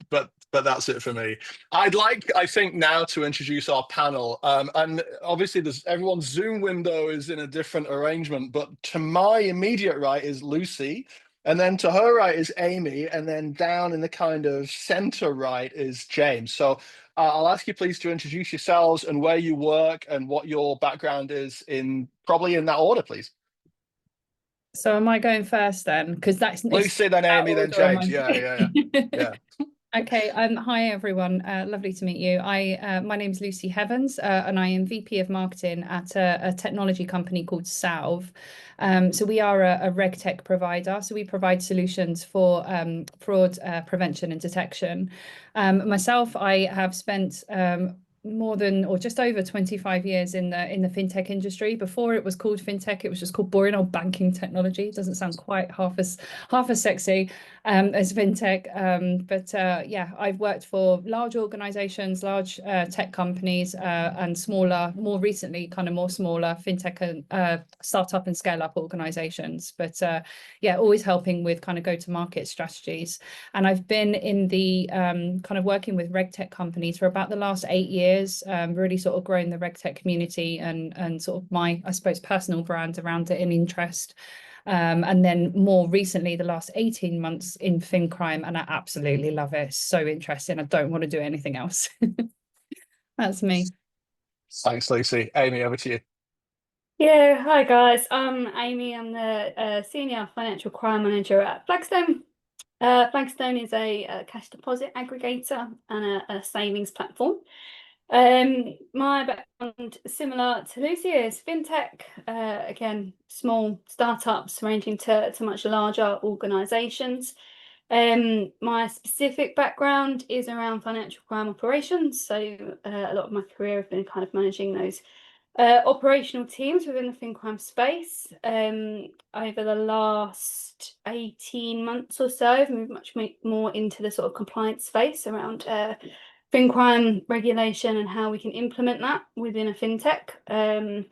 but that's it for me. I think, now to introduce our panel. And obviously, there's everyone's Zoom window is in a different arrangement. But to my immediate right is Lucy, and then to her right is Amy, and then down in the kind of center right is James. So I'll ask you please to introduce yourselves and where you work and what your background is in probably in that order, please. So am I going first then? Because that's Lucy, then that Amy, then order, am James. I? Yeah. Okay. Hi everyone. Lovely to meet you. My name's Lucy Heavens, and I am VP of Marketing at a technology company called Salv. So we are a reg tech provider. So we provide solutions for fraud prevention and detection. Myself, I have spent more than or just over 25 years in the fintech industry. Before it was called fintech, it was just called boring old banking technology. It doesn't sound quite half as sexy as fintech. But yeah, I've worked for large organizations, large tech companies, and smaller, more recently, kind of more smaller fintech and startup and scale up organizations. But yeah, always helping with kind of go to market strategies. And I've been in the kind of working with reg tech companies for about the last 8 years, really sort of growing the reg tech community and sort of my, I suppose, personal brand around it and interest. And then more recently, the last 18 months in FinCrime, and I absolutely love it. It's so interesting. I don't want to do anything else. That's me. Thanks, Lucy. Amy, over to you. Yeah, hi guys. I'm Amy. I'm the senior financial crime manager at Flagstone. Flagstone is a cash deposit aggregator and a savings platform. My background, similar to Lucy, is fintech. Again, small startups ranging to much larger organisations. My specific background is around financial crime operations. So a lot of my career have been kind of managing those operational teams within the FinCrime space. Over the last 18 months or so, I've moved much more into the sort of compliance space around FinCrime regulation and how we can implement that within a fintech.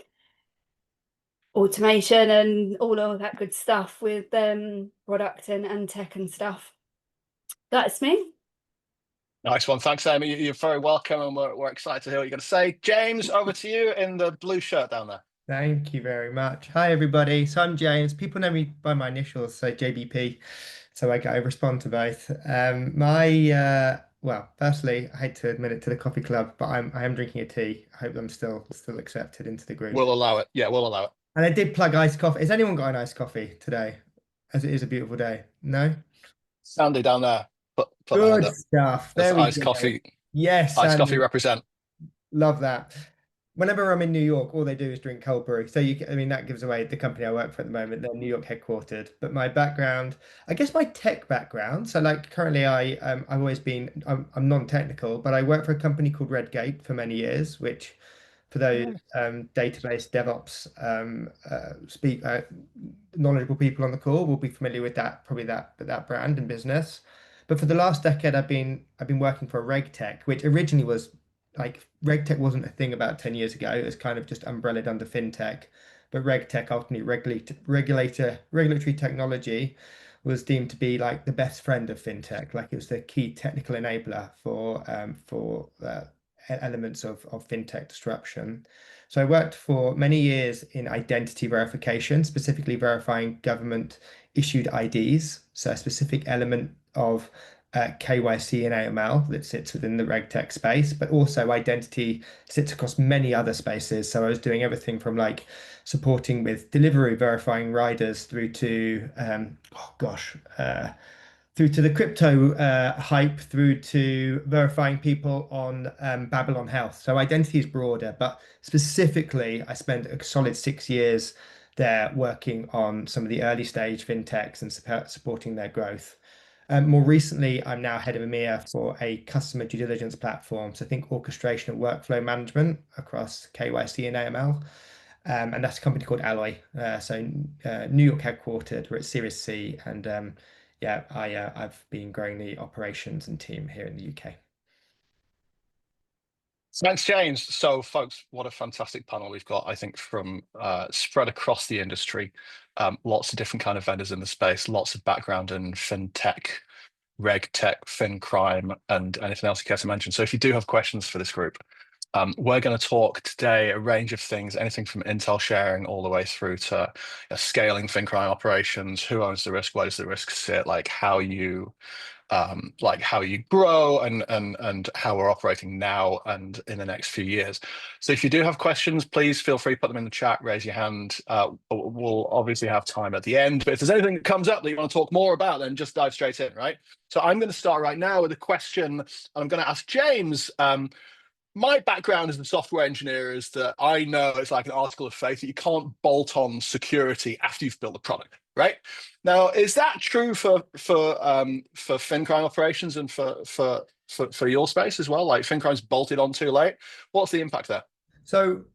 Automation and all of that good stuff with product and tech and stuff. That's me. Nice one. Thanks, Amy. You're very welcome, and we're excited to hear what you're going to say. James, over to you in the blue shirt down there. Thank you very much. Hi, everybody. So I'm James. People know me by my initials, so JBP. So I respond to both. Well, firstly, I hate to admit it to the coffee club, but I am drinking a tea. I hope I'm still accepted into the group. We'll allow it. Yeah, we'll allow it. And I did plug iced coffee. Has anyone got an iced coffee today? As it is a beautiful day. No? Sandy down there. Put Good stuff. That's There we iced go. coffee. Yes, Iced Sandy. coffee represent. Love that. Whenever I'm in New York, all they do is drink cold brew. So I mean, that gives away the company I work for at the moment. They're New York headquartered. But my background, I guess my tech background. So like currently, I've always been I'm non-technical, but I work for a company called Redgate for many years, which for those database DevOps knowledgeable people on the call will be familiar with that, probably that brand and business. But for the last decade, I've been working for RegTech, which originally was like RegTech wasn't a thing about 10 years ago. It was kind of just umbrellaed under fintech. But RegTech, ultimately regulatory technology, was deemed to be like the best friend of fintech. Like it was the key technical enabler for elements of fintech disruption. So I worked for many years in identity verification, specifically verifying government issued IDs. So a specific element of KYC and AML that sits within the RegTech space, but also identity sits across many other spaces. So I was doing everything from like supporting with delivery, verifying riders through to through to the crypto hype, through to verifying people on Babylon Health. So identity is broader, but specifically, I spent a solid 6 years there working on some of the early stage fintechs and supporting their growth. More recently, I'm now head of EMEA for a customer due diligence platform. So think orchestration and workflow management across KYC and AML. And that's a company called Alloy. New York headquartered, we're at Series C. And yeah, I've been growing the operations and team here in the UK. Thanks, James. So, folks, what a fantastic panel we've got, I think, from spread across the industry. Lots of different kind of vendors in the space, lots of background in fintech reg tech, fin crime, and anything else you care to mention. So if you do have questions for this group, we're going to talk today a range of things, anything from intel sharing all the way through to scaling fin crime operations, who owns the risk, where does the risk sit, like how you grow and how we're operating now and in the next few years. So if you do have questions, please feel free to put them in the chat, raise your hand. We'll obviously have time at the end, but if there's anything that comes up that you want to talk more about, then just dive straight in, right? So I'm going to start right now with a question, and I'm going to ask James. My background as a software engineer is that I know it's like an article of faith that you can't bolt on security after you've built the product, right? Now, is that true for fin crime operations and for your space as well? Like fin crime's bolted on too late. What's the impact there? So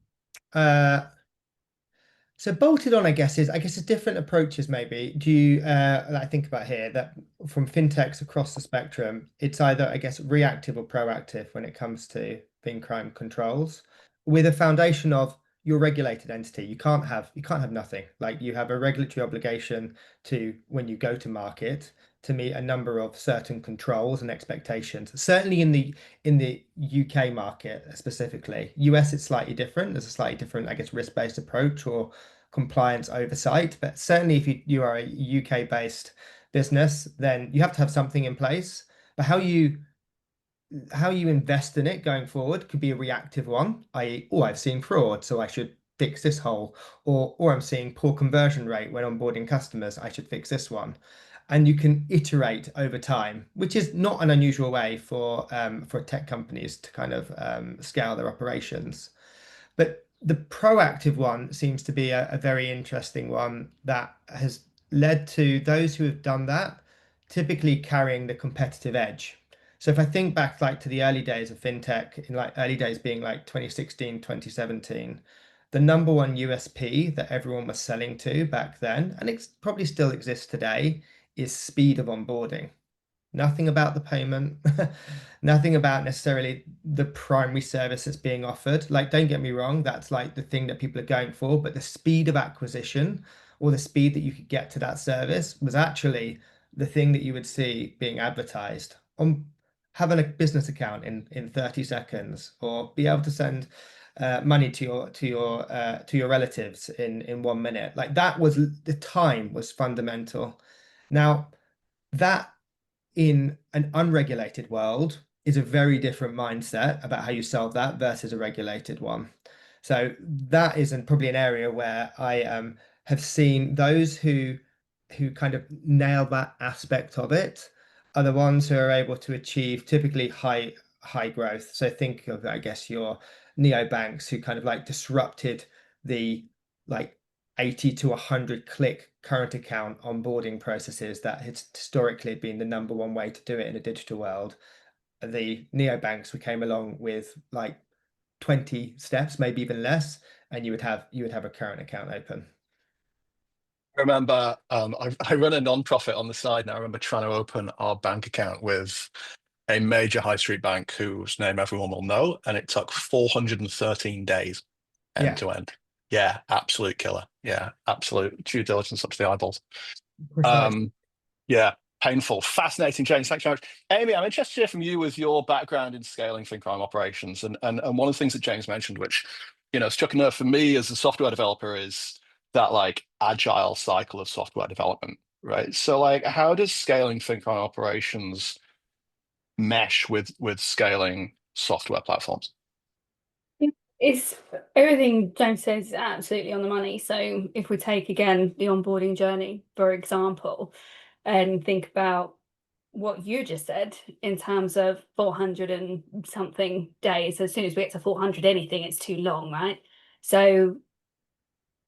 bolted on, I guess it's different approaches maybe. Do you I think about here that from fintechs across the spectrum, it's either, I guess, reactive or proactive when it comes to fin crime controls, with a foundation of your regulated entity. You can't have nothing. Like, you have a regulatory obligation to, when you go to market, to meet a number of certain controls and expectations. Certainly in the UK market specifically. US, it's slightly different. There's a slightly different, I guess, risk-based approach or compliance oversight. But certainly if you are a UK-based business, then you have to have something in place. But how you invest in it going forward could be a reactive one, i.e., oh, I've seen fraud, so I should fix this hole, or I'm seeing poor conversion rate when onboarding customers, I should fix this one. And you can iterate over time, which is not an unusual way for tech companies to kind of scale their operations. But the proactive one seems to be a very interesting one that has led to those who have done that typically carrying the competitive edge. So if I think back like to the early days of fintech, in like early days being like 2016, 2017, the number one USP that everyone was selling to back then, and it probably still exists today, is speed of onboarding. Nothing about the payment, nothing about necessarily the primary service that's being offered. Like, don't get me wrong, that's like the thing that people are going for, but the speed of acquisition or the speed that you could get to that service was actually the thing that you would see being advertised on having a business account in 30 seconds, or be able to send money to your relatives in 1 minute. Like, that was, the time was fundamental. Now, that in an unregulated world is a very different mindset about how you solve that versus a regulated one. So that isn't probably an area where I have seen those who kind of nail that aspect of it are the ones who are able to achieve typically high growth. So think of, I guess, your neobanks who kind of like disrupted the like 80 to 100 click current account onboarding processes that had historically been the number one way to do it in a digital world. The neobanks came along with like 20 steps, maybe even less, and you would have a current account open. I remember I run a non-profit on the side now. I remember trying to open our bank account with a major high street bank whose name everyone will know, and it took 413 days end to end. Yeah, absolute killer. Yeah, absolute due diligence up to the eyeballs. Yeah, painful. Fascinating, James. Thanks very much. Amy, I'm interested to hear from you with your background in scaling fin crime operations. And one of the things that James mentioned, which, struck a nerve for me as a software developer, is that like agile cycle of software development, right? So like, how does scaling fin crime operations mesh with scaling software platforms? It's everything James says is absolutely on the money. So if we take again the onboarding journey, for example, and think about what you just said in terms of 400 and something days, as soon as we get to 400 anything, it's too long, right? So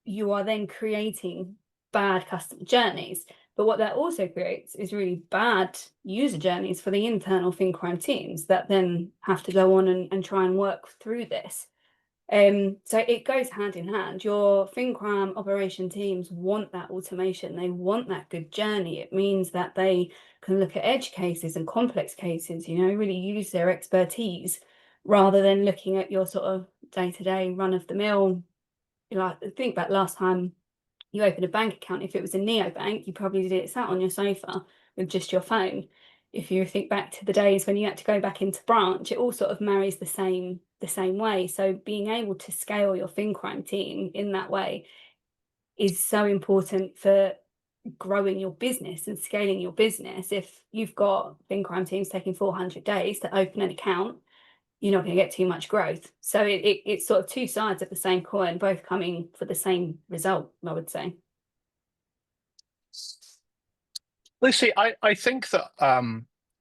you are then creating bad customer journeys. But what that also creates is really bad user journeys for the internal fin crime teams that then have to go on and try and work through this. So it goes hand in hand. Your fin crime operation teams want that automation. They want that good journey. It means that they can look at edge cases and complex cases, really use their expertise rather than looking at your sort of day-to-day run-of-the-mill. Think about last time you opened a bank account. If it was a neobank, you probably did it sat on your sofa with just your phone. if you think back to the days when you had to go back into branch, it all sort of marries the same way. So being able to scale your FinCrime team in that way is so important for growing your business and scaling your business. If you've got FinCrime teams taking 400 days to open an account, you're not going to get too much growth. So it's sort of two sides of the same coin, both coming for the same result, I would say. Lucy, I think that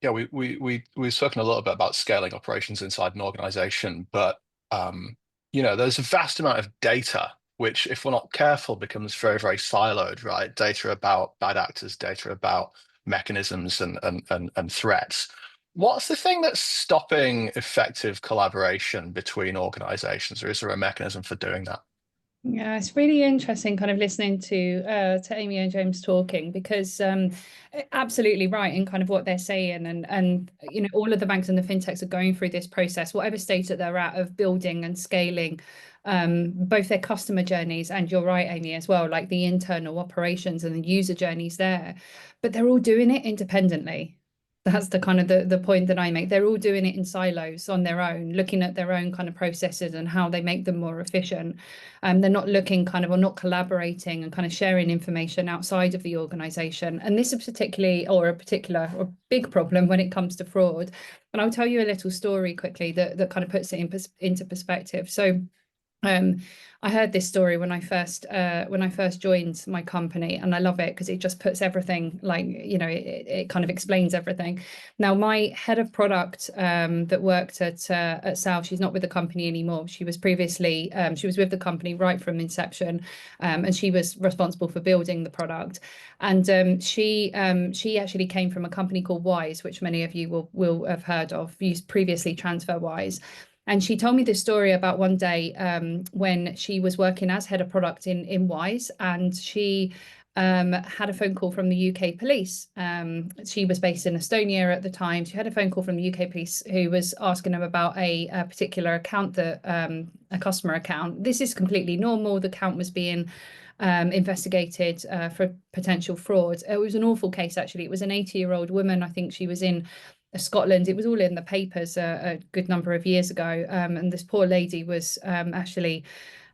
yeah, we've spoken a little bit about scaling operations inside an organization, but you know, there's a vast amount of data which, if we're not careful, becomes very, very siloed, right? Data about bad actors, data about mechanisms and threats. What's the thing that's stopping effective collaboration between organizations, or is there a mechanism for doing that? Yeah, it's really interesting kind of listening to Amy and James talking, because absolutely right in kind of what they're saying, and you know, all of the banks and the fintechs are going through this process, whatever stage that they're at, of building and scaling both their customer journeys, and you're right, Amy, as well, like the internal operations and the user journeys there, but they're all doing it independently. That's the kind of the point that I make. They're all doing it in silos on their own, looking at their own kind of processes and how they make them more efficient. They're not looking kind of, or not collaborating and kind of sharing information outside of the organization. And this is particularly, or a particular or big problem when it comes to fraud. And I'll tell you a little story quickly that kind of puts it into perspective. So I heard this story when I first joined my company, and I love it because it just puts everything, like, you know, it kind of explains everything. Now, my head of product that worked at Salv, she's not with the company anymore. She was previously she was with the company right from inception, and she was responsible for building the product. And she actually came from a company called Wise, which many of you will have heard of, used previously TransferWise. And she told me this story about one day when she was working as head of product in Wise, and she had a phone call from the UK police. She was based in Estonia at the time. She had a phone call from the UK police who was asking them about a particular account, that a customer account. This is completely normal. The account was being investigated for potential fraud. It was an awful case, actually. It was an 80-year-old woman. I think she was in Scotland. It was all in the papers a good number of years ago. And this poor lady was actually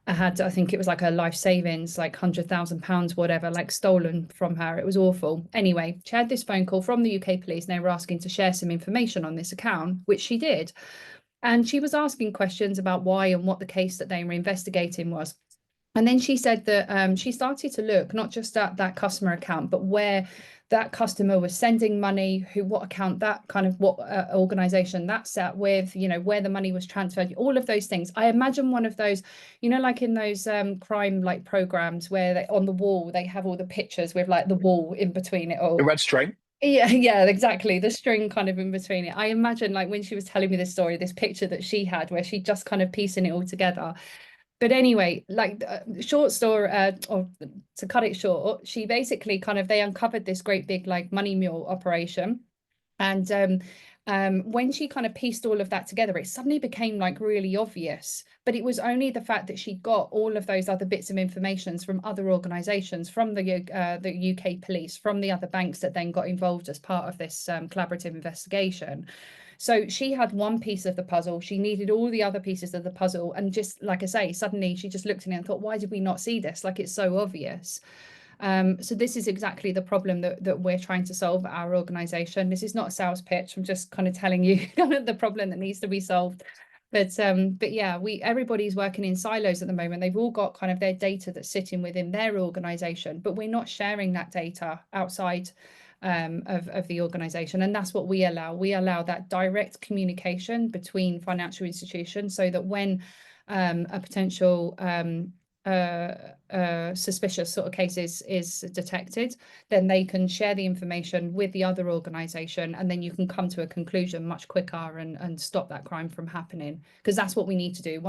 had, I think it was like her life savings, like £100,000, whatever, like stolen from her. It was awful. Anyway, she had this phone call from the UK police, and they were asking to share some information on this account, which she did. And she was asking questions about why and what the case that they were investigating was. And then she said that she started to look not just at that customer account, but where that customer was sending money, what account, that kind of what organization that sat with, you know, where the money was transferred, all of those things. I imagine one of those, you know, like in those crime like programs where they, on the wall, they have all the pictures with like the wall in between it all. The red string? Yeah, exactly. The string kind of in between it. I imagine, like, when she was telling me this story, this picture that she had where she just kind of piecing it all together. But anyway, like, short story, or to cut it short, she basically kind of, they uncovered this great big like money mule operation. And when she kind of pieced all of that together, it suddenly became like really obvious. But it was only the fact that she got all of those other bits of information from other organisations, from the UK police, from the other banks that then got involved as part of this collaborative investigation. So she had one piece of the puzzle. She needed all the other pieces of the puzzle. And just like I say, suddenly she just looked at it and thought, why did we not see this? Like, it's so obvious. So this is exactly the problem that we're trying to solve at our organization. This is not a sales pitch. I'm just kind of telling you kind of the problem that needs to be solved. But yeah, everybody's working in silos at the moment. They've all got kind of their data that's sitting within their organization, but we're not sharing that data outside of the organization. And that's what we allow. We allow that direct communication between financial institutions, so that when a potential suspicious sort of case is detected, then they can share the information with the other organization, and then you can come to a conclusion much quicker and stop that crime from happening. Because that's what we need to do.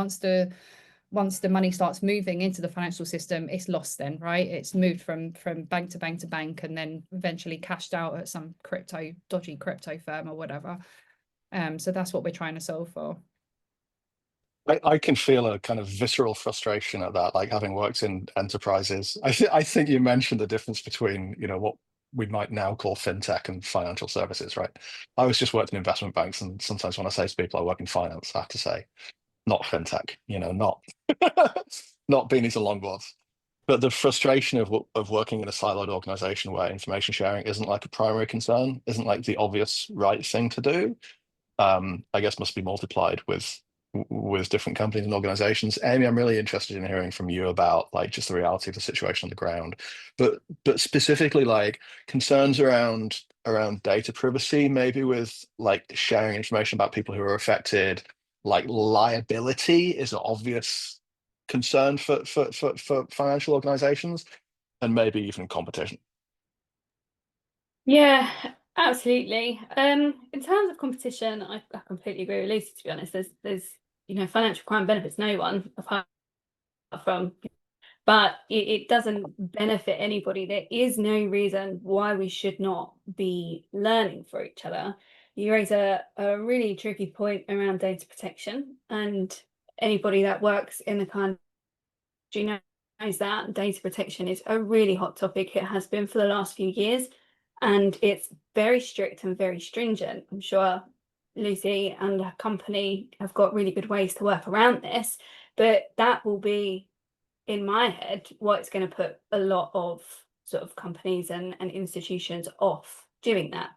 Once the money starts moving into the financial system, it's lost then, right? It's moved from bank to bank to bank, and then eventually cashed out at some dodgy crypto firm or whatever. So that's what we're trying to solve for. I can feel a kind of visceral frustration at that, like having worked in enterprises. I think you mentioned the difference between, you know, what we might now call fintech and financial services, right? I was just worked in investment banks, and sometimes when I say to people I work in finance, I have to say, not fintech, not not beanies and longboards. But the frustration of working in a siloed organization where information sharing isn't like a primary concern, isn't like the obvious right thing to do, I guess must be multiplied with different companies and organizations. Amy, I'm really interested in hearing from you about like just the reality of the situation on the ground, but specifically like concerns around data privacy, maybe with like sharing information about people who are affected. Like liability is an obvious concern for financial organizations, and maybe even competition. Yeah, absolutely. In terms of competition, I completely agree with Lucy, to be honest. There's financial crime benefits no one apart from, but it doesn't benefit anybody. There is no reason why we should not be learning for each other. You raise a really tricky point around data protection, and anybody that works in the kind of knows that data protection is a really hot topic. It has been for the last few years, and it's very strict and very stringent. I'm sure Lucy and her company have got really good ways to work around this, but that will be, in my head, what's going to put a lot of sort of companies and institutions off doing that.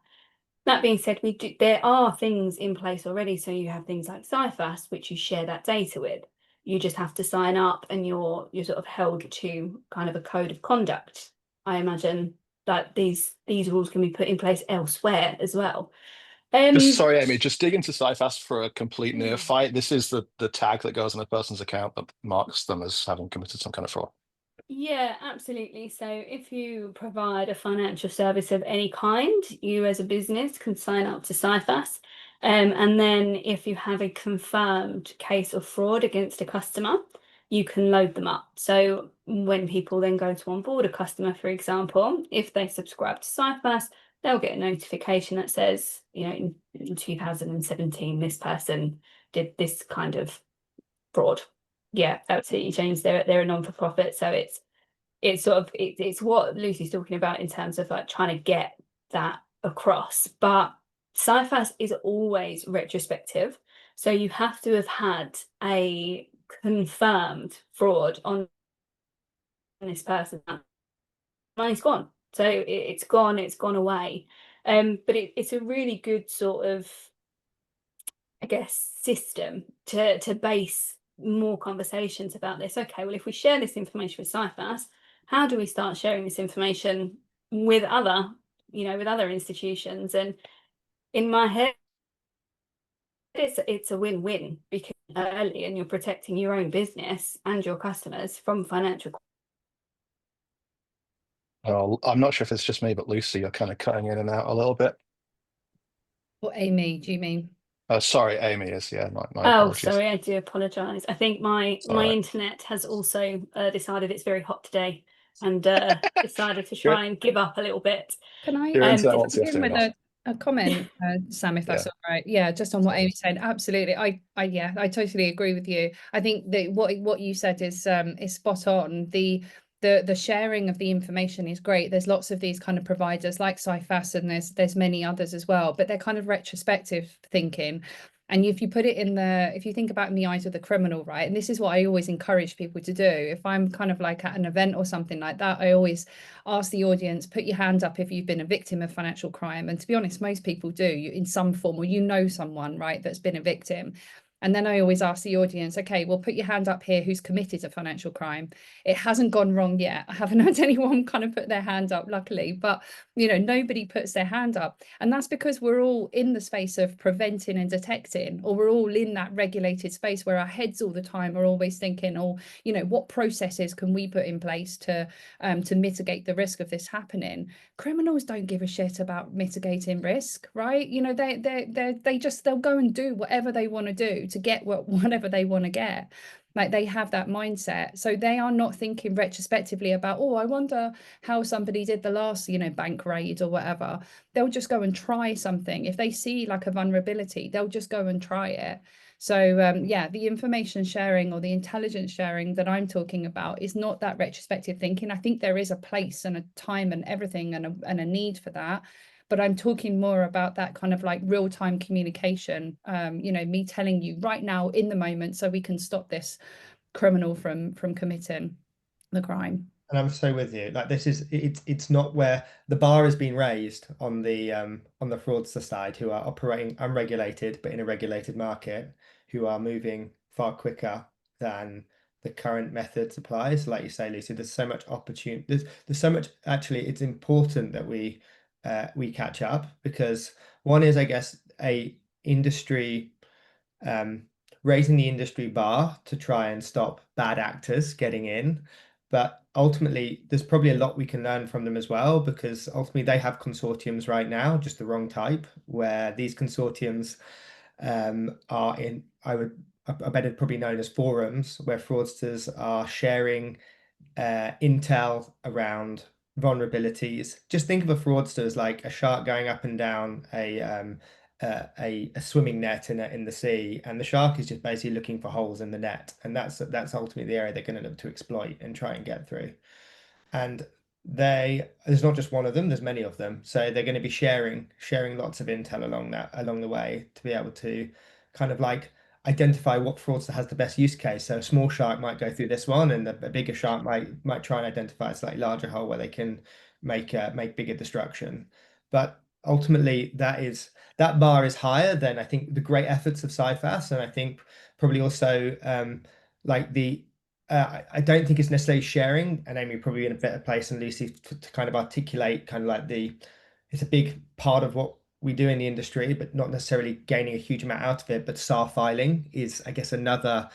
That being said, there are things in place already. So you have things like CIFAS, which you share that data with. You just have to sign up, and you're sort of held to kind of a code of conduct. I imagine that these rules can be put in place elsewhere as well. Sorry, Amy, just dig into CIFAS for a complete neophyte. This is the tag that goes on a person's account that marks them as having committed some kind of fraud. Yeah, absolutely. So if you provide a financial service of any kind, you as a business can sign up to CIFAS. And then if you have a confirmed case of fraud against a customer, you can load them up. So when people then go to onboard a customer, for example, if they subscribe to CIFAS, they'll get a notification that says, in 2017, this person did this kind of fraud. Yeah, absolutely changed. They're a non-for-profit, so it's sort of it's what Lucy's talking about in terms of like trying to get that across. But CIFAS is always retrospective, so you have to have had a confirmed fraud on this person. Money's gone, so it's gone away. But it's a really good sort of, I guess, system to base more conversations about this. Okay, well, if we share this information with CIFAS, how do we start sharing this information with other institutions? And in my head, it's a win-win, because early, and you're protecting your own business and your customers from financial. Well, I'm not sure if it's just me, but Lucy, you're kind of cutting in and out a little bit. What Amy, do you mean? Sorry, Amy is, yeah, my Oh, apologies. sorry, I do apologise. I think my internet has also decided it's very hot today, and decided to try and give up a little bit. Can I Just begin with a comment, Sam, if that's all right? Yeah, just on what Amy said. Absolutely. I totally agree with you. I think that what you said is spot on. The sharing of the information is great. There's lots of these kind of providers like CIFAS, and there's many others as well, but they're kind of retrospective thinking. And if you put it if you think about in the eyes of the criminal, right? And this is what I always encourage people to do. If I'm kind of like at an event or something like that, I always ask the audience, put your hand up if you've been a victim of financial crime. And to be honest, most people do, in some form, or someone, right, that's been a victim. And then I always ask the audience, okay, well, put your hand up here who's committed a financial crime. It hasn't gone wrong yet. I haven't had anyone kind of put their hand up, luckily, but nobody puts their hand up. And that's because we're all in the space of preventing and detecting, or we're all in that regulated space where our heads all the time are always thinking, what processes can we put in place to mitigate the risk of this happening? Criminals don't give a shit about mitigating risk, right? They'll go and do whatever they want to do to get whatever they want to get. Like they have that mindset. So they are not thinking retrospectively about, oh, I wonder how somebody did the last, bank raid or whatever. They'll just go and try something. If they see like a vulnerability, they'll just go and try it. So yeah, the information sharing or the intelligence sharing that I'm talking about is not that retrospective thinking. I think there is a place and a time and everything and a need for that. But I'm talking more about that kind of like real-time communication, me telling you right now in the moment so we can stop this criminal from committing the crime. And I'm so with you. Like it's not where the bar has been raised on the fraudster side, who are operating unregulated but in a regulated market, who are moving far quicker than the current methods applies. Like you say, Lucy, there's so much opportunity. There's so much. Actually, it's important that we catch up, because one is, I guess, a industry raising the industry bar to try and stop bad actors getting in. But ultimately, there's probably a lot we can learn from them as well, because ultimately they have consortiums right now, just the wrong type, where these consortiums are in, I bet it's probably known as forums, where fraudsters are sharing intel around vulnerabilities. Just think of a fraudster as like a shark going up and down a swimming net in the sea, and the shark is just basically looking for holes in the net, and that's ultimately the area they're going to look to exploit and try and get through. And there's not just one of them, there's many of them, so they're going to be sharing lots of intel along the way to be able to kind of like identify what fraudster has the best use case. So a small shark might go through this one, and a bigger shark might try and identify a slightly larger hole where they can make bigger destruction. But ultimately, that bar is higher than, I think, the great efforts of CIFAS, and I think probably also I don't think it's necessarily sharing, and Amy probably in a better place than Lucy to kind of articulate kind of like it's a big part of what we do in the industry, but not necessarily gaining a huge amount out of it. But SAR filing is, I guess, another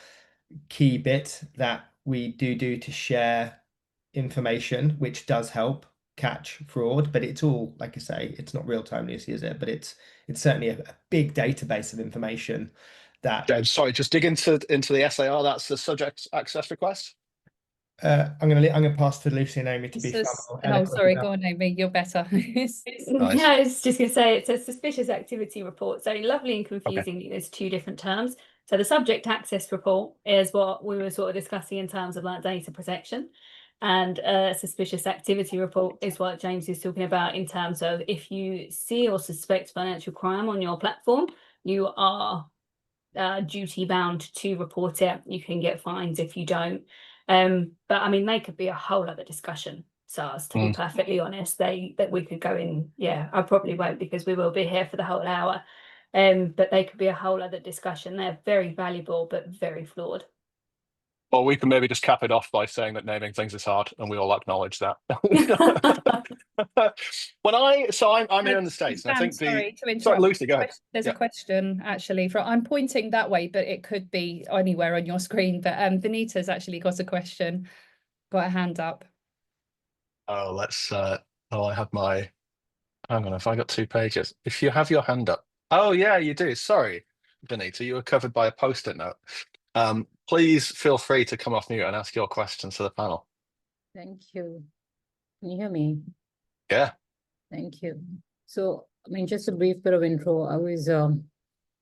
key bit that we do to share information, which does help catch fraud. But it's all, like I say, it's not real time, Lucy, is it? But it's certainly a big database of information that. James, sorry, just dig into the SAR. That's the subject access request. I'm gonna pass to Lucy and Amy to be. Oh, sorry, go on, Amy. You're better. Nice. Yeah, I was just going to say it's a suspicious activity report. So lovely and confusing. There's two different terms. So the subject access report is what we were sort of discussing in terms of like data protection, and a suspicious activity report is what James is talking about in terms of if you see or suspect financial crime on your platform, you are duty bound to report it. You can get fines if you don't. But I mean, they could be a whole other discussion. So to be perfectly honest, that we could go in. Yeah, I probably won't, because we will be here for the whole hour. But they could be a whole other discussion. They're very valuable, but very flawed. Well, we can maybe just cap it off by saying that naming things is hard, and we all acknowledge that. I'm here in the States, and I think sorry to interrupt. Sorry, Lucy, go ahead. There's a question actually I'm pointing that way, but it could be anywhere on your screen. But Benita's actually got a question, got a hand up. Oh, let's. I have my. Hang on, if I got 2 pages. If you have your hand up. Oh yeah, you do. Sorry, Benita, you were covered by a post-it note. Please feel free to come off mute and ask your questions to the panel. Thank you. Can you hear me? Yeah. Thank you. So, I mean, just a brief bit of intro. I was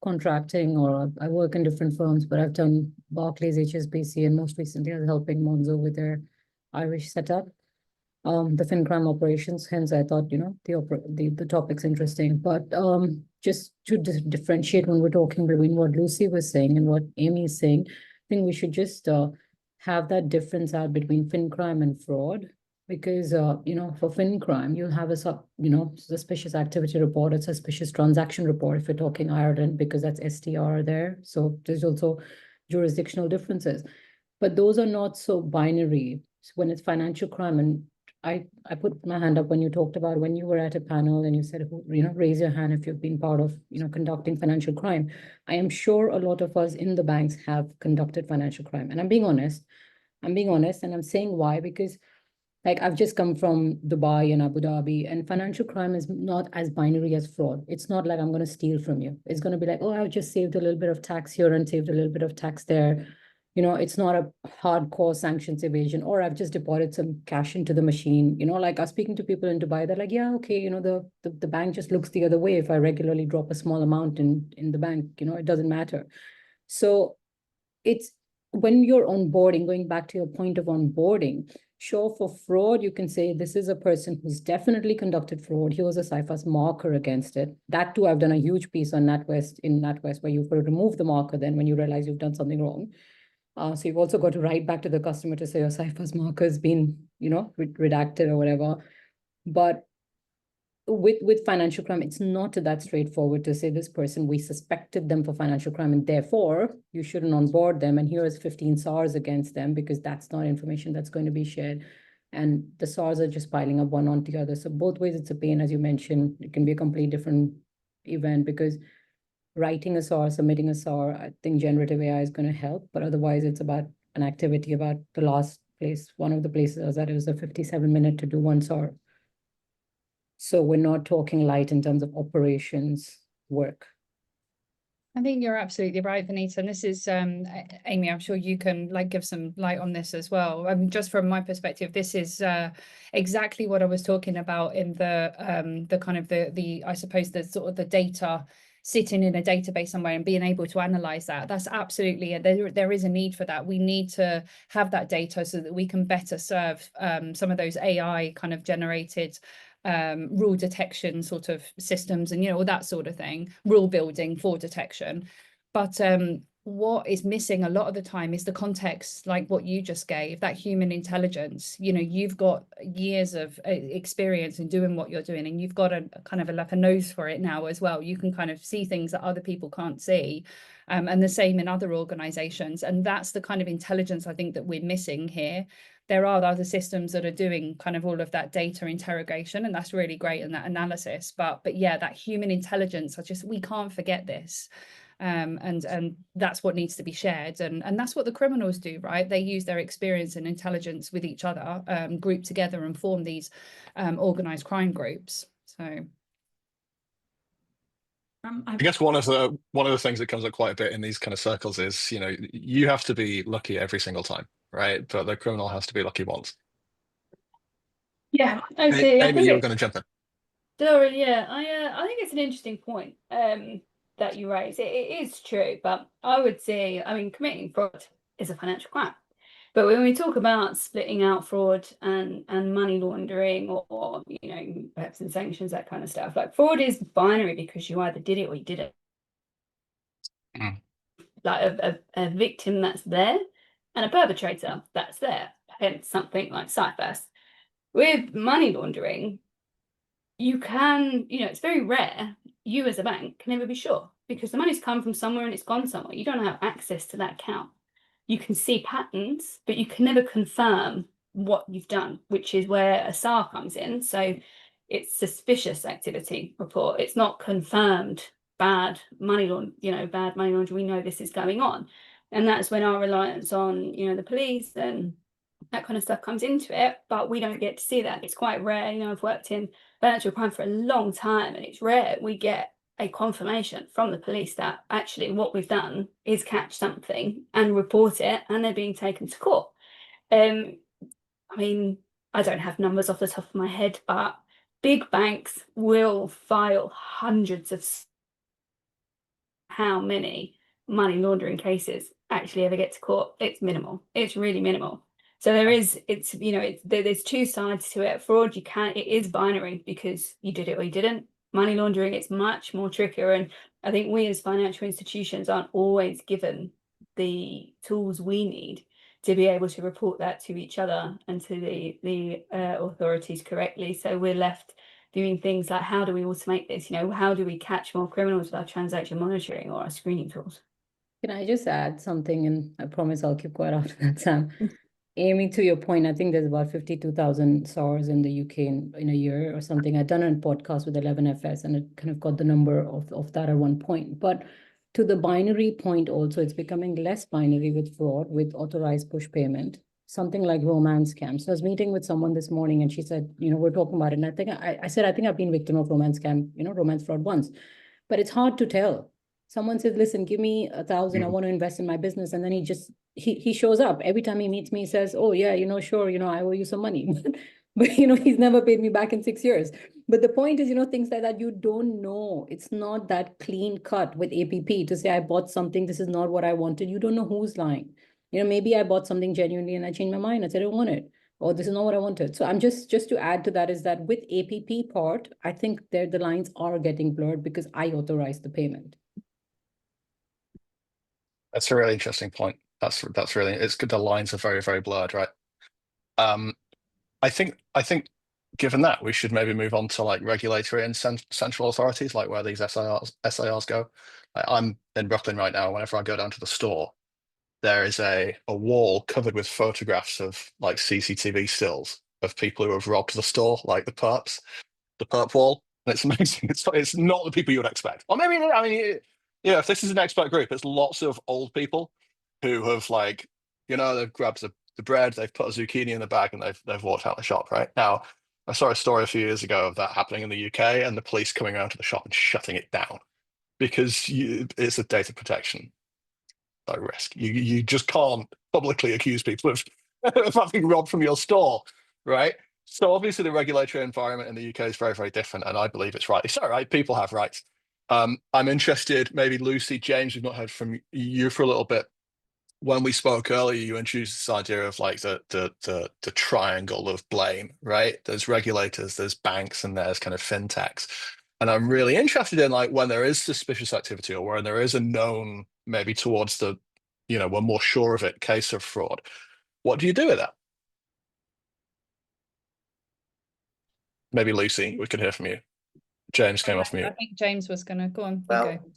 contracting, or I work in different firms, but I've done Barclays, HSBC, and most recently I was helping Monzo with their Irish setup, the FinCrime operations. Hence, I thought, the topic's interesting. But just to differentiate when we're talking between what Lucy was saying and what Amy is saying, I think we should just have that difference out between FinCrime and fraud, because for FinCrime, you'll have a suspicious activity report, a suspicious transaction report if you're talking Ireland, because that's STR there. So there's also jurisdictional differences, but those are not so binary. So when it's financial crime, and I put my hand up when you talked about when you were at a panel and you said, raise your hand if you've been part of, conducting financial crime. I am sure a lot of us in the banks have conducted financial crime. And I'm being honest, and I'm saying why, because Like I've just come from Dubai and Abu Dhabi, and financial crime is not as binary as fraud. It's not like I'm going to steal from you. It's going to be like, oh, I've just saved a little bit of tax here and saved a little bit of tax there. You know, it's not a hardcore sanctions evasion, or I've just deposited some cash into the machine. You know, like I was speaking to people in Dubai, they're like, yeah, okay, you know, the bank just looks the other way if I regularly drop a small amount in the bank, you know, it doesn't matter. So it's when you're onboarding, going back to your point of onboarding, sure, for fraud, you can say this is a person who's definitely conducted fraud. Here was a CIFAS marker against it. That too, I've done a huge piece on NatWest, where you've got to remove the marker then when you realize you've done something wrong. So you've also got to write back to the customer to say your CIFAS marker has been, you know, redacted or whatever. But with financial crime, it's not that straightforward to say this person, we suspected them for financial crime and therefore you shouldn't onboard them. And here is 15 SARs against them, because that's not information that's going to be shared. And the SARs are just piling up one onto the other. So both ways, it's a pain, as you mentioned. It can be a completely different event, because writing a SAR, submitting a SAR, I think generative AI is going to help. But otherwise, it's about an activity. About the last place, one of the places I was at, it was a 57-minute to do one SAR. So we're not talking light in terms of operations work. I think you're absolutely right, Vanita. And this is, Amy, I'm sure you can like give some light on this as well. Just from my perspective, this is exactly what I was talking about in the kind of the I suppose the sort of the data sitting in a database somewhere and being able to analyze that. That's absolutely, there is a need for that. We need to have that data so that we can better serve some of those AI kind of generated rule detection sort of systems and, you know, all that sort of thing, rule building for detection. But what is missing a lot of the time is the context, like what you just gave, that human intelligence. You know, you've got years of experience in doing what you're doing, and you've got a kind of like a nose for it now as well. You can kind of see things that other people can't see, and the same in other organizations. And that's the kind of intelligence I think that we're missing here. There are other systems that are doing kind of all of that data interrogation, and that's really great in that analysis. But yeah, that human intelligence, we can't forget this. And that's what needs to be shared. And that's what the criminals do, right? They use their experience and intelligence with each other, group together and form these organized crime groups. So I guess one of the things that comes up quite a bit in these kind of circles is, you know, you have to be lucky every single time, right? But the criminal has to be lucky once. Yeah, I see. Amy, you were going to jump in. Sorry, yeah, I think it's an interesting point that you raise. It is true, but I would say, I mean, committing fraud is a financial crime. But when we talk about splitting out fraud and money laundering or you know, perhaps in sanctions, that kind of stuff, like fraud is binary because you either did it or you didn't. Like a victim that's there and a perpetrator that's there, hence something like CIFAS. With money laundering, you can, you know, it's very rare. You as a bank can never be sure because the money's come from somewhere and it's gone somewhere. You don't have access to that account. You can see patterns, but you can never confirm what you've done, which is where a SAR comes in. So it's suspicious activity report. It's not confirmed bad money laundering. We know this is going on. And that's when our reliance on, you know, the police and that kind of stuff comes into it, but we don't get to see that. It's quite rare. You know, I've worked in financial crime for a long time and it's rare we get a confirmation from the police that actually what we've done is catch something and report it and they're being taken to court. I mean, I don't have numbers off the top of my head, but big banks will file hundreds of how many money laundering cases actually ever get to court. It's minimal. It's really minimal. So there's two sides to it. Fraud, it is binary because you did it or you didn't. Money laundering, it's much more trickier. And I think we as financial institutions aren't always given the tools we need to be able to report that to each other and to the authorities correctly. So we're left doing things like, how do we automate this? You know, how do we catch more criminals with our transaction monitoring or our screening tools? Can I just add something? And I promise I'll keep quiet after that, Sam. Amy, to your point, I think there's about 52,000 SARs in the UK in a year or something. I'd done a podcast with 11FS and it kind of got the number of that at one point. But to the binary point also, it's becoming less binary with fraud, with authorized push payment. something like romance scams. So I was meeting with someone this morning and she said, we're talking about it. And I think I said, I think I've been victim of romance scam, romance fraud once, but it's hard to tell. Someone says, listen, give me 1,000, I want to invest in my business. And then he shows up. Every time he meets me, he says, oh yeah, sure, I owe you some money. But he's never paid me back in 6 years. But the point is, things like that, you don't know. It's not that clean cut with APP to say, I bought something, this is not what I wanted. You don't know who's lying. Maybe I bought something genuinely and I changed my mind. I said, I don't want it. Or this is not what I wanted. So I'm just to add to that is that with APP part, I think the lines are getting blurred because I authorized the payment. That's a really interesting point. That's really, it's good. The lines are very, very blurred, right? I think given that, we should maybe move on to like regulatory and central authorities, like where these SIRs go. I'm in Brooklyn right now. Whenever I go down to the store, there is a wall covered with photographs of like CCTV stills of people who have robbed the store, like the perp wall. And it's amazing. It's not the people you would expect. Or maybe, I mean, if this is an expert group, it's lots of old people who have like, they've grabbed the bread, they've put a zucchini in the bag, and they've walked out the shop. Right now, I saw a story a few years ago of that happening in the UK, and the police coming around to the shop and shutting it down because it's a data protection risk. You just can't publicly accuse people of having robbed from your store, right? So obviously the regulatory environment in the UK is very, very different, and I believe it's right. It's all right. People have rights. I'm interested, maybe Lucy, James, we've not heard from you for a little bit. When we spoke earlier, you introduced this idea of like the triangle of blame, right? There's regulators, there's banks, and there's kind of fintechs. And I'm really interested in like when there is suspicious activity or when there is a known, maybe towards the, we're more sure of it, case of fraud. What do you do with that? Maybe Lucy, we could hear from you. James came off mute. I think James was going to go on. Well, You go.